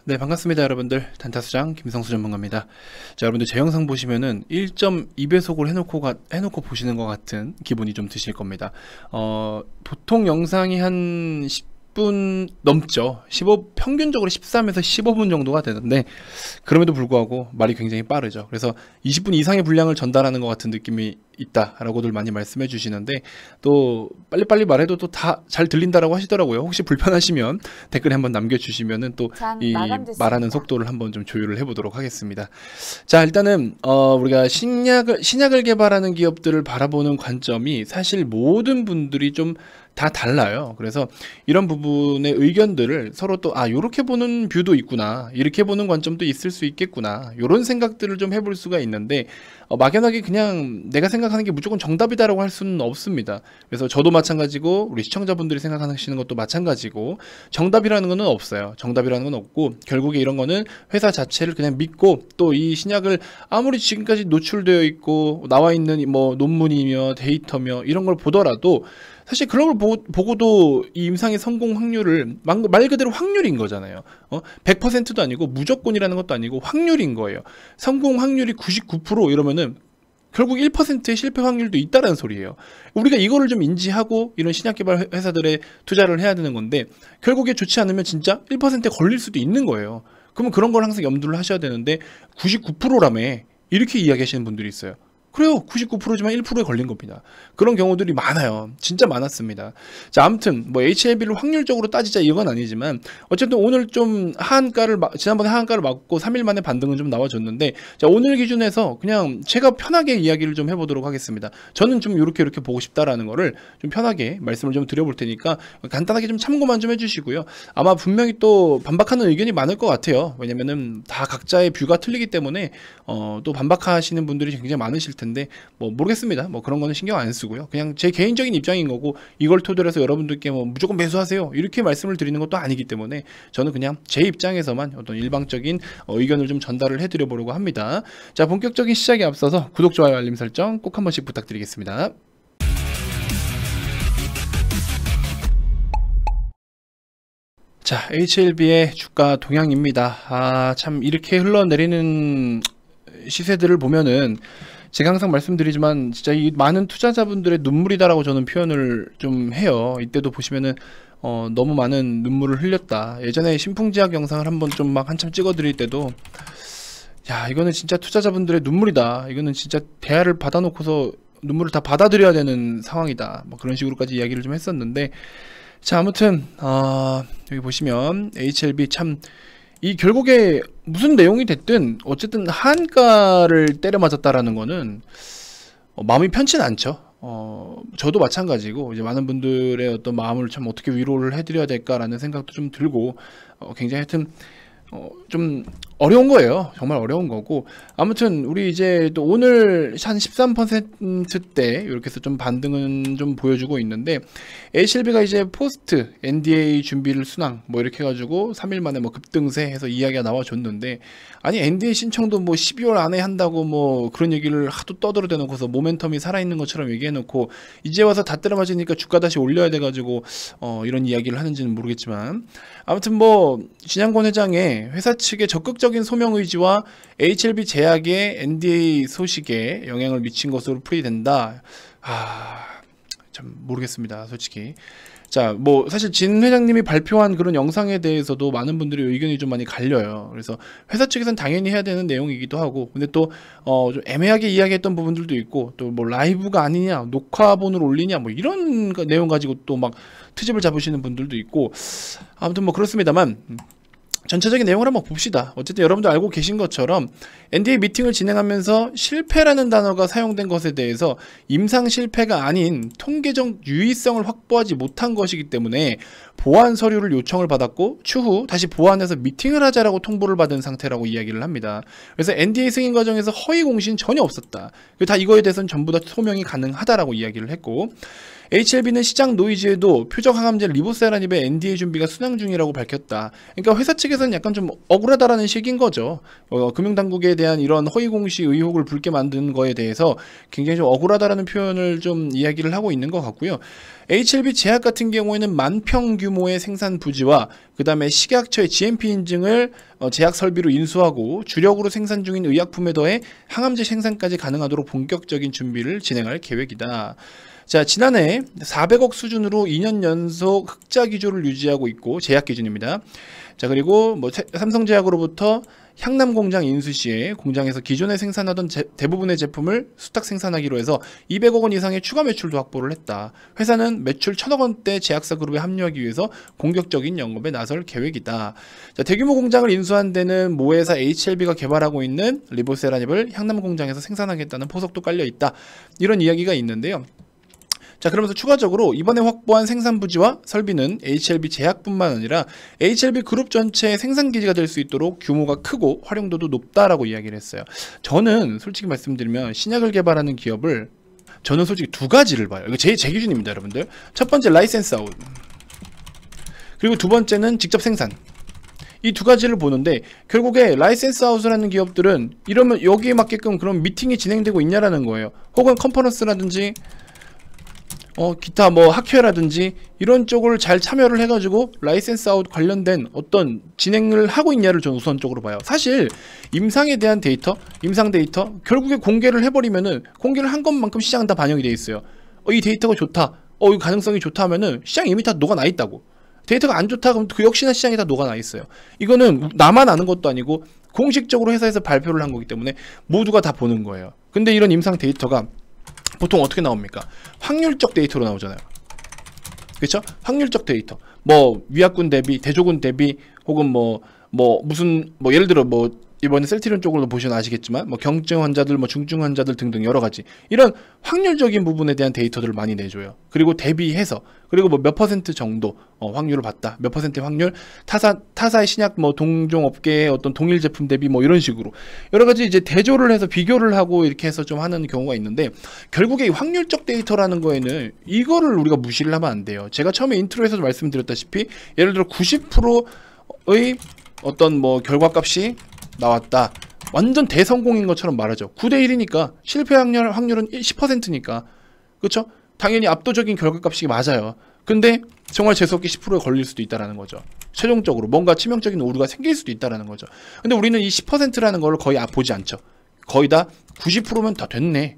네, 반갑습니다 여러분들. 단타수장 김성수 전문가입니다. 자, 여러분들 제 영상 보시면은 1.2배속을 해놓고 보시는 것 같은 기분이 좀 드실 겁니다. 보통 영상이 한 10분 넘죠. 평균적으로 13에서 15분 정도가 되는데, 그럼에도 불구하고 말이 굉장히 빠르죠. 그래서 20분 이상의 분량을 전달하는 것 같은 느낌이 있다라고들 많이 말씀해 주시는데, 또 빨리빨리 말해도 또 다 잘 들린다라고 하시더라고요. 혹시 불편하시면 댓글에 한번 남겨주시면은 또 이 말하는 속도를 한번 좀 조율을 해보도록 하겠습니다. 자, 일단은 우리가 신약을 개발하는 기업들을 바라보는 관점이 사실 모든 분들이 좀 다 달라요. 그래서 이런 부분의 의견들을 서로 또 요렇게 보는 뷰도 있구나, 이렇게 보는 관점도 있을 수 있겠구나, 요런 생각들을 좀 해볼 수가 있는데, 막연하게 그냥 내가 생각하는 게 무조건 정답이다라고 할 수는 없습니다. 그래서 저도 마찬가지고 우리 시청자분들이 생각하시는 것도 마찬가지고, 정답이라는 거는 없어요. 정답이라는 건 없고, 결국에 이런 거는 회사 자체를 그냥 믿고, 또 이 신약을 아무리 지금까지 노출되어 있고 나와 있는 뭐 논문이며 데이터며 이런 걸 보더라도, 사실 그런 걸 보고도 이 임상의 성공 확률을 말 그대로 확률인 거잖아요. 100%도 아니고 무조건이라는 것도 아니고 확률인 거예요. 성공 확률이 99% 이러면은 결국 1%의 실패 확률도 있다라는 소리예요. 우리가 이거를 좀 인지하고 이런 신약 개발 회사들에 투자를 해야 되는 건데, 결국에 좋지 않으면 진짜 1%에 걸릴 수도 있는 거예요. 그러면 그런 걸 항상 염두를 하셔야 되는데, 99%라며 이렇게 이야기하시는 분들이 있어요. 그래요. 99%지만 1%에 걸린 겁니다. 그런 경우들이 많아요. 진짜 많았습니다. 자, 아무튼 뭐 HLB를 확률적으로 따지자 이건 아니지만, 어쨌든 오늘 좀 지난번에 하한가를 맞고 3일 만에 반등은 좀 나와줬는데, 자, 오늘 기준에서 그냥 제가 편하게 이야기를 좀 해보도록 하겠습니다. 저는 좀 이렇게 보고 싶다라는 거를 좀 편하게 말씀을 좀 드려볼 테니까 간단하게 좀 참고만 좀 해주시고요. 아마 분명히 또 반박하는 의견이 많을 것 같아요. 왜냐면은 다 각자의 뷰가 틀리기 때문에 또 반박하시는 분들이 굉장히 많으실 텐데, 뭐 모르겠습니다. 뭐 그런 거는 신경 안 쓰고요. 그냥 제 개인적인 입장인 거고, 이걸 토대로 해서 여러분들께 뭐 무조건 매수하세요 이렇게 말씀을 드리는 것도 아니기 때문에, 저는 그냥 제 입장에서만 어떤 일방적인 의견을 좀 전달을 해드려 보려고 합니다. 자, 본격적인 시작에 앞서서 구독, 좋아요, 알림 설정 꼭 한 번씩 부탁드리겠습니다. 자, HLB의 주가 동향입니다. 참 이렇게 흘러내리는 시세들을 보면은, 제가 항상 말씀드리지만 진짜 이 많은 투자자분들의 눈물이다라고 저는 표현을 좀 해요. 이때도 보시면은 너무 많은 눈물을 흘렸다. 예전에 신풍지약 영상을 한번 좀 막 한참 찍어드릴 때도, 야, 이거는 진짜 투자자분들의 눈물이다, 이거는 진짜 대화를 받아놓고서 눈물을 다 받아들여야 되는 상황이다, 뭐 그런 식으로까지 이야기를 좀 했었는데, 자, 아무튼 여기 보시면 HLB 참 이 결국에 무슨 내용이 됐든 어쨌든 한가를 때려 맞았다라는 거는 마음이 편치는 않죠. 저도 마찬가지고, 이제 많은 분들의 어떤 마음을 참 어떻게 위로를 해드려야 될까라는 생각도 좀 들고, 굉장히 하여튼 좀 어려운 거예요. 정말 어려운 거고, 아무튼 우리 이제 또 오늘 한 13%대 이렇게 해서 좀 반등은 좀 보여주고 있는데, HLB가 이제 포스트 NDA 준비를 순항 뭐 이렇게 해가지고 3일 만에 뭐 급등세 해서 이야기가 나와줬는데, 아니 NDA 신청도 뭐 12월 안에 한다고 뭐 그런 얘기를 하도 떠들어대놓고서 모멘텀이 살아있는 것처럼 얘기해놓고, 이제 와서 다 때려맞으니까 주가 다시 올려야 돼가지고 이런 이야기를 하는지는 모르겠지만, 아무튼 뭐 진양권 회장의 회사 측의 적극적인 소명 의지와 HLB 제약의 NDA 소식에 영향을 미친 것으로 풀이된다. 참 모르겠습니다, 솔직히. 자, 뭐 사실 진 회장님이 발표한 그런 영상에 대해서도 많은 분들이 의견이 좀 많이 갈려요. 그래서 회사 측에서는 당연히 해야 되는 내용이기도 하고, 근데 또 좀 애매하게 이야기했던 부분들도 있고, 또 뭐 라이브가 아니냐, 녹화본을 올리냐, 뭐 이런 내용 가지고 또 막 트집을 잡으시는 분들도 있고, 아무튼 뭐 그렇습니다만, 전체적인 내용을 한번 봅시다. 어쨌든 여러분들 알고 계신 것처럼 NDA 미팅을 진행하면서 실패라는 단어가 사용된 것에 대해서 임상 실패가 아닌 통계적 유의성을 확보하지 못한 것이기 때문에 보완 서류를 요청을 받았고, 추후 다시 보완해서 미팅을 하자라고 통보를 받은 상태라고 이야기를 합니다. 그래서 NDA 승인 과정에서 허위 공시는 전혀 없었다. 다 이거에 대해서는 전부 다 소명이 가능하다라고 이야기를 했고, HLB는 시장 노이즈에도 표적 항암제 리보세라닙의 NDA 준비가 순항 중이라고 밝혔다. 그러니까 회사 측에서는 약간 좀 억울하다라는 식인 거죠. 금융당국에 대한 이런 허위 공시 의혹을 불게 만든 거에 대해서 굉장히 좀 억울하다라는 표현을 좀 이야기를 하고 있는 것 같고요. HLB 제약 같은 경우에는 만평 규모의 생산 부지와 그 다음에 식약처의 GMP 인증을 제약 설비로 인수하고 주력으로 생산 중인 의약품에 더해 항암제 생산까지 가능하도록 본격적인 준비를 진행할 계획이다. 자, 지난해 400억 수준으로 2년 연속 흑자 기조를 유지하고 있고 제약 기준입니다. 자, 그리고 뭐 삼성제약으로부터 향남 공장 인수 시에 공장에서 기존에 생산하던 대부분의 제품을 수탁 생산하기로 해서 200억 원 이상의 추가 매출도 확보를 했다. 회사는 매출 1000억 원대 제약사 그룹에 합류하기 위해서 공격적인 영업에 나설 계획이다. 자, 대규모 공장을 인수한 데는 모회사 HLB가 개발하고 있는 리보세라닙을 향남 공장에서 생산하겠다는 포석도 깔려 있다. 이런 이야기가 있는데요. 자, 그러면서 추가적으로 이번에 확보한 생산 부지와 설비는 HLB 제약뿐만 아니라 HLB 그룹 전체의 생산 기지가 될 수 있도록 규모가 크고 활용도도 높다라고 이야기를 했어요. 저는 솔직히 말씀드리면 신약을 개발하는 기업을 저는 솔직히 두 가지를 봐요. 이거 제 기준입니다, 여러분들. 첫 번째 라이센스 아웃, 그리고 두 번째는 직접 생산. 이 두 가지를 보는데 결국에 라이센스 아웃을 하는 기업들은 이러면 여기에 맞게끔 그런 미팅이 진행되고 있냐라는 거예요. 혹은 컨퍼런스라든지 기타 뭐 학회라든지 이런 쪽을 잘 참여를 해가지고 라이센스 아웃 관련된 어떤 진행을 하고 있냐를 저는 우선적으로 봐요. 사실 임상에 대한 데이터, 임상 데이터 결국에 공개를 해버리면은 공개를 한 것만큼 시장은 다 반영이 돼 있어요. 이 데이터가 좋다, 이 가능성이 좋다 하면은 시장이 이미 다 녹아나 있다고. 데이터가 안 좋다 그러면 그 역시나 시장이 다 녹아나 있어요. 이거는 나만 아는 것도 아니고 공식적으로 회사에서 발표를 한 거기 때문에 모두가 다 보는 거예요. 근데 이런 임상 데이터가 보통 어떻게 나옵니까? 확률적 데이터로 나오잖아요. 그렇죠? 확률적 데이터. 뭐 위약군 대비, 대조군 대비, 혹은 무슨 예를 들어 이번에 셀트리온 쪽으로 보시면 아시겠지만 경증 환자들, 중증 환자들 등등 여러 가지 이런 확률적인 부분에 대한 데이터들을 많이 내줘요. 그리고 대비해서 그리고 몇 퍼센트 정도 확률을 봤다. 몇 퍼센트 확률 타사의 신약 동종 업계의 어떤 동일 제품 대비 이런 식으로 여러 가지 이제 대조를 해서 비교를 하고 이렇게 해서 좀 하는 경우가 있는데 결국에 이 확률적 데이터라는 거에는 이거를 우리가 무시를 하면 안 돼요. 제가 처음에 인트로에서도 말씀드렸다시피 예를 들어 90%의 어떤 결과값이 나왔다. 완전 대성공인 것처럼 말하죠. 9대1이니까 실패 확률은 10%니까. 그렇죠? 당연히 압도적인 결과값이 맞아요. 근데 정말 재수없게 10%에 걸릴 수도 있다라는 거죠. 최종적으로 뭔가 치명적인 오류가 생길 수도 있다라는 거죠. 근데 우리는 이 10%라는 걸 거의 보지 않죠. 거의 다 90%면 다 됐네.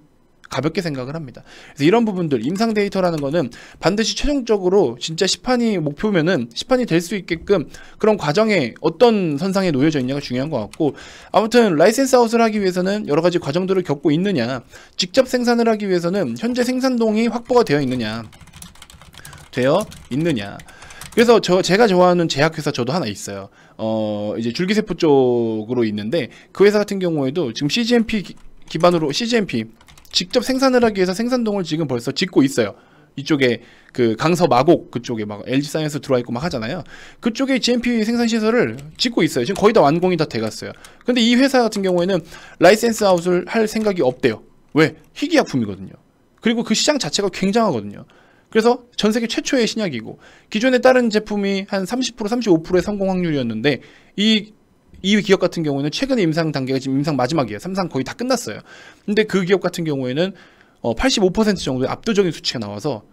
가볍게 생각을 합니다. 그래서 이런 부분들, 임상 데이터라는 거는 반드시 최종적으로 진짜 시판이 목표면은 시판이 될 수 있게끔 그런 과정에 어떤 선상에 놓여져 있냐가 중요한 것 같고, 아무튼 라이센스 아웃을 하기 위해서는 여러 가지 과정들을 겪고 있느냐, 직접 생산을 하기 위해서는 현재 생산동이 확보가 되어 있느냐. 그래서 제가 좋아하는 제약회사 저도 하나 있어요. 이제 줄기세포 쪽으로 있는데 그 회사 같은 경우에도 지금 CGMP 기반으로 CGMP 직접 생산을 하기 위해서 생산동을 지금 벌써 짓고 있어요. 이쪽에 그 강서 마곡 그쪽에 LG사이언스 들어와 있고 하잖아요. 그쪽에 GMP 생산 시설을 짓고 있어요. 지금 거의 다 완공이 다 돼갔어요. 근데 이 회사 같은 경우에는 라이센스 아웃을 할 생각이 없대요. 왜? 희귀약품이거든요. 그리고 그 시장 자체가 굉장하거든요. 그래서 전 세계 최초의 신약이고 기존에 다른 제품이 한 30%, 35%의 성공 확률이었는데 이 기업 같은 경우는 최근에 임상 단계가 지금 임상 마지막이에요. 3상 거의 다 끝났어요. 근데 그 기업 같은 경우에는 85% 정도의 압도적인 수치가 나와서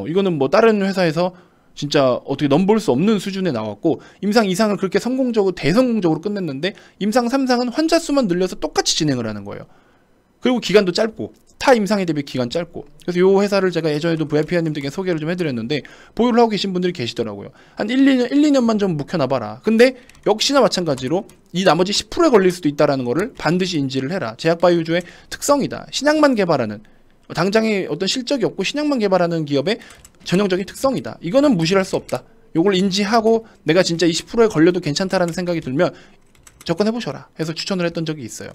이거는 다른 회사에서 진짜 어떻게 넘볼 수 없는 수준에 나왔고, 임상 2상을 그렇게 대성공적으로 끝냈는데 임상 3상은 환자 수만 늘려서 똑같이 진행을 하는 거예요. 그리고 기간도 짧고, 타 임상에 대비 기간 짧고. 그래서 이 회사를 제가 예전에도 VIP님들께 소개를 좀 해드렸는데 보유를 하고 계신 분들이 계시더라고요. 한 1-2년만 좀 묵혀놔봐라. 근데 역시나 마찬가지로 이 나머지 10%에 걸릴 수도 있다는 거를 반드시 인지를 해라. 제약바이오주의 특성이다. 신약만 개발하는, 당장에 어떤 실적이 없고 신약만 개발하는 기업의 전형적인 특성이다. 이거는 무시를 할 수 없다. 요걸 인지하고 내가 진짜 이 10%에 걸려도 괜찮다라는 생각이 들면 접근해보셔라 해서 추천을 했던 적이 있어요.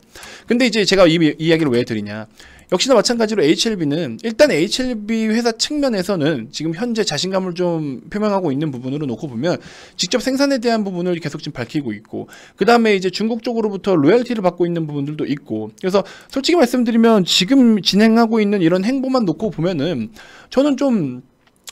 근데 이제 제가 이 이야기를 왜 드리냐, 역시나 마찬가지로 HLB는 일단 HLB 회사 측면에서는 지금 현재 자신감을 좀 표명하고 있는 부분으로 놓고 보면 직접 생산에 대한 부분을 계속 지금 밝히고 있고, 그 다음에 이제 중국 쪽으로부터 로열티를 받고 있는 부분들도 있고, 그래서 솔직히 말씀드리면 지금 진행하고 있는 이런 행보만 놓고 보면은 저는 좀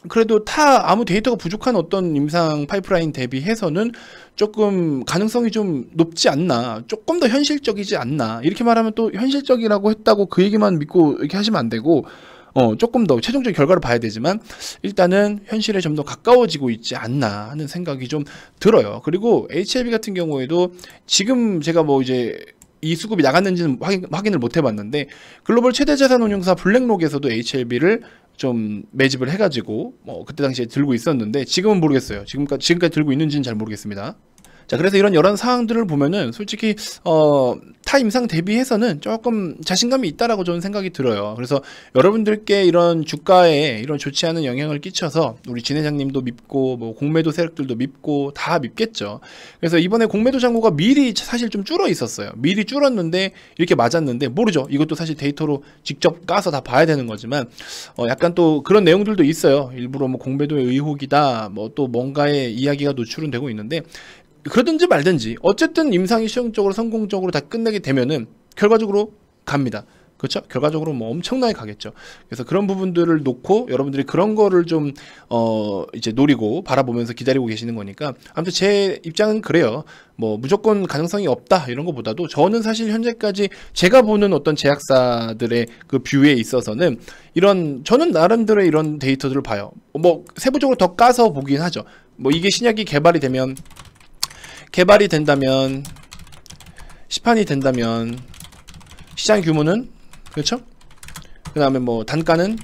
그래도 아무 데이터가 부족한 어떤 임상 파이프라인 대비해서는 조금 가능성이 좀 높지 않나, 조금 더 현실적이지 않나, 이렇게 말하면 또 현실적이라고 했다고 그 얘기만 믿고 이렇게 하시면 안 되고, 조금 더 최종적인 결과를 봐야 되지만 일단은 현실에 좀 더 가까워지고 있지 않나 하는 생각이 좀 들어요. 그리고 HLB 같은 경우에도 지금 제가 뭐 이제 이 수급이 나갔는지는 확인을 못 해봤는데, 글로벌 최대 자산 운용사 블랙록에서도 HLB를 좀 매집을 해가지고 그때 당시에 들고 있었는데, 지금은 모르겠어요. 지금까지 들고 있는지는 잘 모르겠습니다. 자, 그래서 이런 사항들을 보면은 솔직히 타 임상 대비해서는 조금 자신감이 있다라고 저는 생각이 들어요. 그래서 여러분들께 이런 주가에 이런 좋지 않은 영향을 끼쳐서 우리 진 회장님도 믿고 뭐 공매도 세력들도 믿고 다 믿겠죠. 그래서 이번에 공매도 잔고가 미리 사실 좀 줄어 있었어요. 미리 줄었는데 이렇게 맞았는데, 모르죠. 이것도 사실 데이터로 직접 까서 다 봐야 되는 거지만 약간 또 그런 내용들도 있어요. 일부러 뭐 공매도의 의혹이다, 뭐 또 뭔가의 이야기가 노출은 되고 있는데, 그러든지 말든지 어쨌든 임상이 실용적으로 성공적으로 다 끝내게 되면은 결과적으로 갑니다. 그렇죠? 결과적으로 뭐 엄청나게 가겠죠. 그래서 그런 부분들을 놓고 여러분들이 그런 거를 좀 이제 노리고 바라보면서 기다리고 계시는 거니까, 아무튼 제 입장은 그래요. 뭐 무조건 가능성이 없다 이런 것보다도 저는 사실 현재까지 제가 보는 어떤 제약사들의 그 뷰에 있어서는 저는 나름대로의 이런 데이터들을 봐요. 뭐 세부적으로 더 까서 보긴 하죠. 뭐 이게 신약이 개발이 된다면, 시판이 된다면 시장 규모는, 그렇죠? 그 다음에 뭐 단가는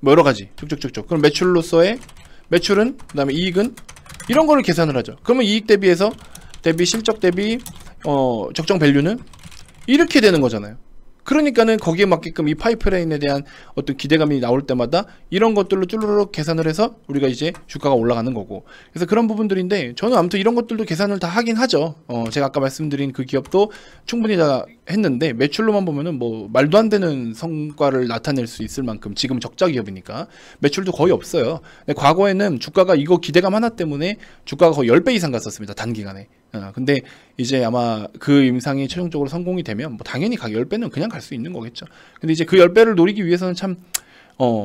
뭐 여러가지 쭉쭉쭉쭉, 그럼 매출로서의 매출은, 그 다음에 이익은, 이런 거를 계산을 하죠. 그러면 이익 대비해서 실적 대비 적정 밸류는 이렇게 되는 거잖아요. 그러니까는 거기에 맞게끔 이 파이프라인에 대한 어떤 기대감이 나올 때마다 이런 것들로 쭈르륵 계산을 해서 우리가 이제 주가가 올라가는 거고, 그래서 그런 부분들인데, 저는 아무튼 이런 것들도 계산을 다 하긴 하죠. 제가 아까 말씀드린 그 기업도 충분히 다 했는데, 매출로만 보면은 뭐 말도 안 되는 성과를 나타낼 수 있을 만큼 지금 적자 기업이니까 매출도 거의 없어요. 근데 과거에는 주가가 이거 기대감 하나 때문에 주가가 거의 10배 이상 갔었습니다, 단기간에. 근데 이제 아마 그 임상이 최종적으로 성공이 되면 뭐 당연히 각 10배는 그냥 갈 수 있는 거겠죠. 근데 이제 그 10배를 노리기 위해서는 참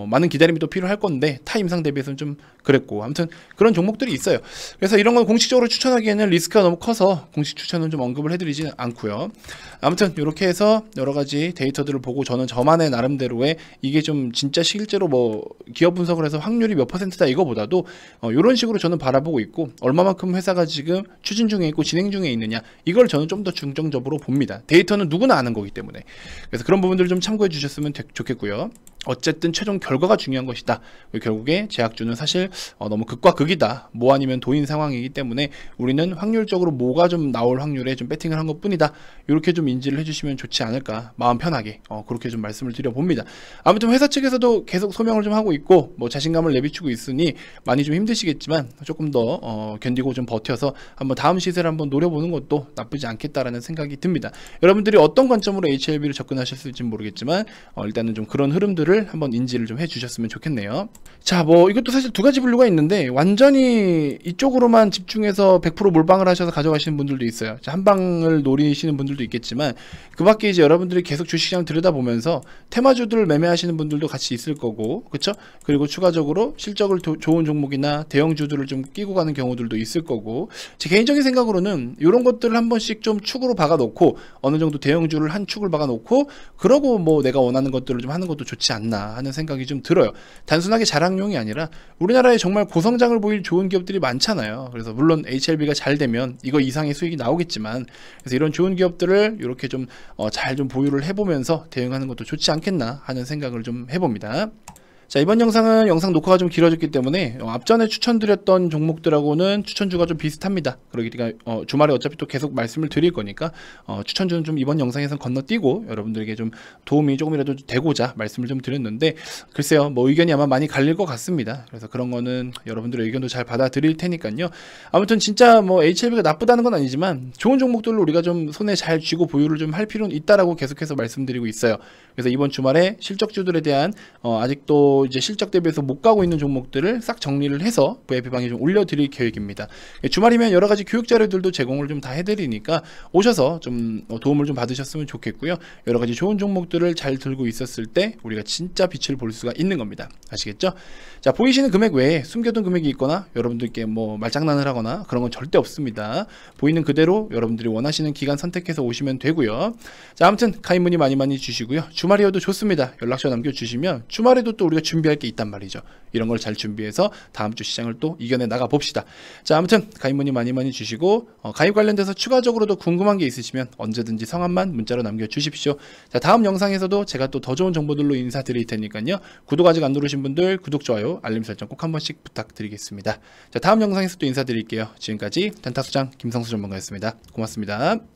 많은 기다림이 또 필요할 건데, 타 임상 대비해서는 좀 그랬고, 아무튼 그런 종목들이 있어요. 그래서 이런 건 공식적으로 추천하기에는 리스크가 너무 커서 공식 추천은 좀 언급을 해드리지는 않고요. 아무튼 이렇게 해서 여러 가지 데이터들을 보고 저는 저만의 나름대로의 이게 좀 진짜 실제로 뭐 기업 분석을 해서 확률이 몇 %다 이거보다도 이런 식으로 저는 바라보고 있고, 얼마만큼 회사가 지금 추진 중에 있고 진행 중에 있느냐, 이걸 저는 좀 더 중점적으로 봅니다. 데이터는 누구나 아는 거기 때문에. 그래서 그런 부분들을 좀 참고해 주셨으면 좋겠고요. 어쨌든 최종 결과가 중요한 것이다. 결국에 제약주는 사실 너무 극과 극이다. 뭐 아니면 도인 상황이기 때문에 우리는 확률적으로 뭐가 좀 나올 확률에 좀 배팅을 한 것뿐이다. 이렇게 좀 인지를 해주시면 좋지 않을까, 마음 편하게 그렇게 좀 말씀을 드려봅니다. 아무튼 회사 측에서도 계속 소명을 좀 하고 있고 뭐 자신감을 내비추고 있으니 많이 좀 힘드시겠지만 조금 더 견디고 좀 버텨서 한번 다음 시세를 한번 노려보는 것도 나쁘지 않겠다라는 생각이 듭니다. 여러분들이 어떤 관점으로 HLB를 접근하셨을지 모르겠지만 일단은 좀 그런 흐름들을 한번 인지를 좀 해주셨으면 좋겠네요. 자, 뭐 이것도 사실 두 가지 분류가 있는데, 완전히 이쪽으로만 집중해서 100% 몰빵을 하셔서 가져가시는 분들도 있어요. 한 방을 노리시는 분들도 있겠지만, 그 밖에 이제 여러분들이 계속 주식시장 들여다보면서 테마주들을 매매하시는 분들도 같이 있을 거고, 그쵸? 그리고 추가적으로 실적을 좋은 종목이나 대형주들을 좀 끼고 가는 경우들도 있을 거고, 제 개인적인 생각으로는 이런 것들을 한 번씩 좀 축으로 박아놓고, 어느 정도 대형주를 한 축을 박아놓고, 그러고 뭐 내가 원하는 것들을 좀 하는 것도 좋지 않나 하는 생각이 좀 들어요. 단순하게 자랑용이 아니라 우리나라에 정말 고성장을 보일 좋은 기업들이 많잖아요. 그래서 물론 HLB가 잘 되면 이거 이상의 수익이 나오겠지만, 그래서 이런 좋은 기업들을 이렇게 좀 잘 좀 보유를 해보면서 대응하는 것도 좋지 않겠나 하는 생각을 좀 해봅니다. 자, 이번 영상은 영상 녹화가 좀 길어졌기 때문에 앞전에 추천드렸던 종목들하고는 추천주가 좀 비슷합니다. 그러니까 주말에 어차피 또 계속 말씀을 드릴 거니까 추천주는 좀 이번 영상에선 건너뛰고 여러분들에게 좀 도움이 조금이라도 되고자 말씀을 좀 드렸는데, 글쎄요, 뭐 의견이 아마 많이 갈릴 것 같습니다. 그래서 그런 거는 여러분들의 의견도 잘 받아들일 테니까요. 아무튼 진짜 뭐 HLB가 나쁘다는 건 아니지만 좋은 종목들로 우리가 좀 손에 잘 쥐고 보유를 좀 할 필요는 있다라고 계속해서 말씀드리고 있어요. 그래서 이번 주말에 실적주들에 대한 아직도 이제 실적 대비해서 못 가고 있는 종목들을 싹 정리를 해서 VIP방에 좀 올려드릴 계획입니다. 주말이면 여러 가지 교육 자료들도 제공을 좀 다 해드리니까 오셔서 좀 도움을 좀 받으셨으면 좋겠고요. 여러 가지 좋은 종목들을 잘 들고 있었을 때 우리가 진짜 빛을 볼 수가 있는 겁니다. 아시겠죠? 자, 보이시는 금액 외에 숨겨둔 금액이 있거나 여러분들께 뭐 말장난을 하거나 그런 건 절대 없습니다. 보이는 그대로 여러분들이 원하시는 기간 선택해서 오시면 되고요. 자, 아무튼 가입 문의 많이 주시고요. 주말이어도 좋습니다. 연락처 남겨주시면 주말에도 또 우리가 준비할 게 있단 말이죠. 이런 걸 잘 준비해서 다음 주 시장을 또 이겨내 나가 봅시다. 자, 아무튼 가입 문의 많이 주시고 가입 관련돼서 추가적으로도 궁금한 게 있으시면 언제든지 성함만 문자로 남겨주십시오. 자, 다음 영상에서도 제가 또 더 좋은 정보들로 인사드릴 테니까요. 구독 아직 안 누르신 분들 구독, 좋아요, 알림 설정 꼭 한 번씩 부탁드리겠습니다. 자, 다음 영상에서 또 인사드릴게요. 지금까지 단타수장 김성수 전문가였습니다. 고맙습니다.